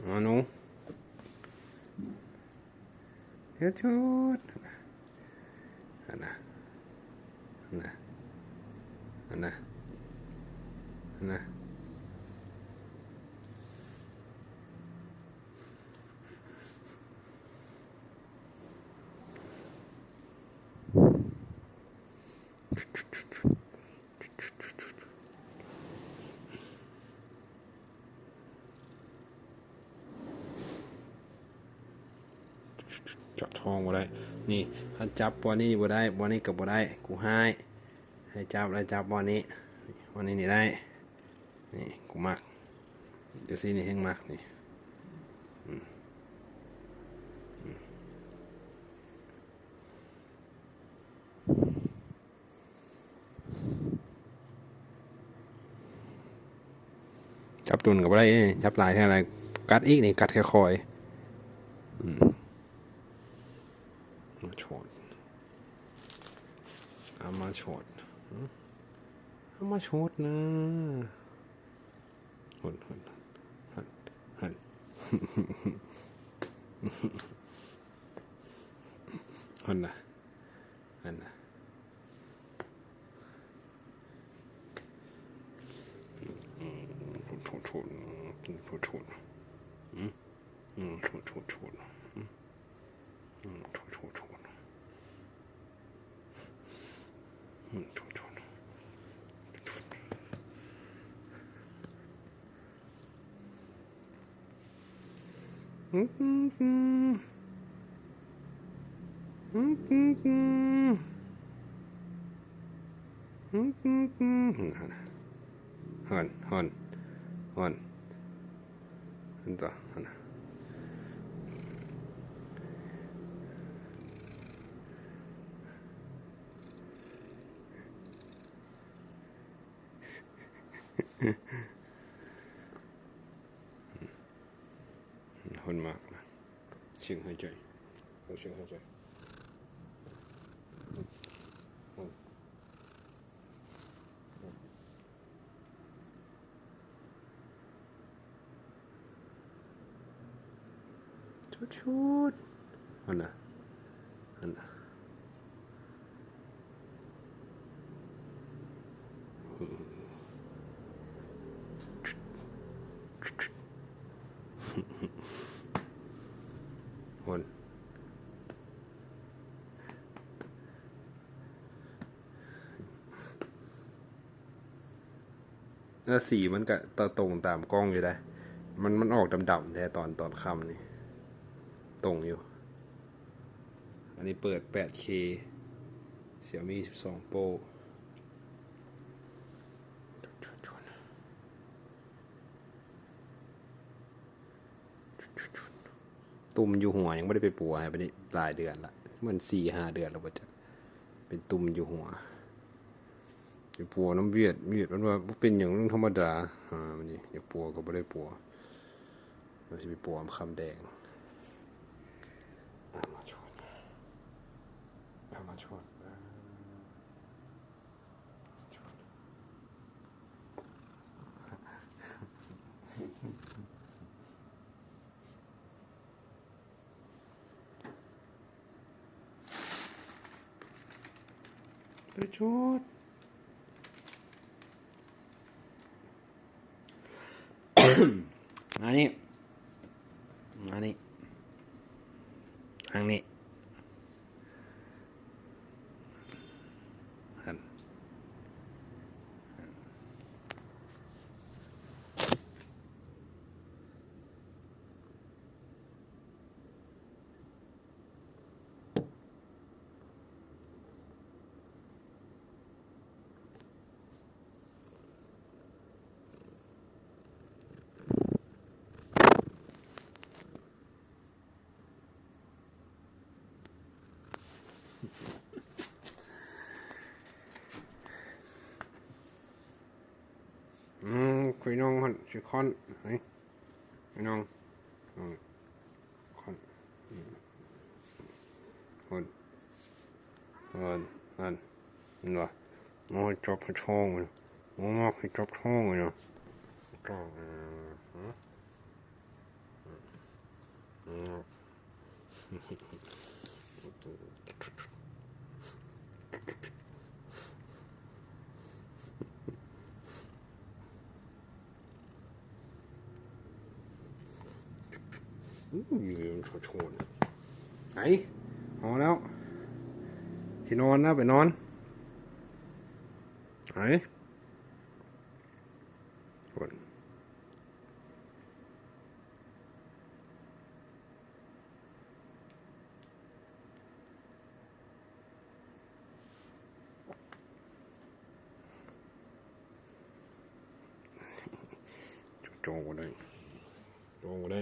อ๋อหนูเดี๋ยวชุดอันน่ะอันน่ะอันน่ะอันน่ะจับทองบ่ได้นี่ถ้าจับบ่อนี้บ่ได้บ่อนี้กับบ่ได้กูให้จับแล้วจับบ่อนี้บ่อนี้นี่ได้นี่กูมักเดี๋ยวสินี่แห้งมักนี่จับตุนกับบ่ได้จับหลายเท่าไรกัดอีกนี่กัดค่อยๆมาโฉดเอามาโฉดเอามาโฉดนะหันหันหันนะหันนะโฉดโฉดโฉดโฉดโฉดโฉดโฉดโฉดโฉดโฉดโฉดโฉดฮอนอันต่ออันฮอนมากนะเสียงหายใจเสียงหายใจชุดอันน่ะอันน่ะคนแล้วสีมันก็ตรงตามกล้องอยู่ได้มันออกดำๆแต่ตอนค่ำนี่ตรงอยู่อันนี้เปิด 8K Xiaomi 12 Pro ตุ่มอยู่หัวยังไม่ได้ไปปัวไปนี่หลายเดือนละมัน4-5 เดือนแล้วว่าจะเป็นตุ่มอยู่หัวไปปัวน้ำเวียดมันว่าเป็นอย่างธรรมดามันนี่อยากปัวก็ไม่ได้ปัวเราจะไปปัวคำแดงมาชดมาชดไปชุดมานี่ทางนี้หันคุยน้องคนชื่อคอนนี่คุยน้องคอนนั่นเหรอมองจับกระช่องเลยมองให้จับช่องเลยเนาะ อืมยืนโชนไหนพอแล้วที่นอนนะไปนอนไหนคนจองก็ได้จองก็ได้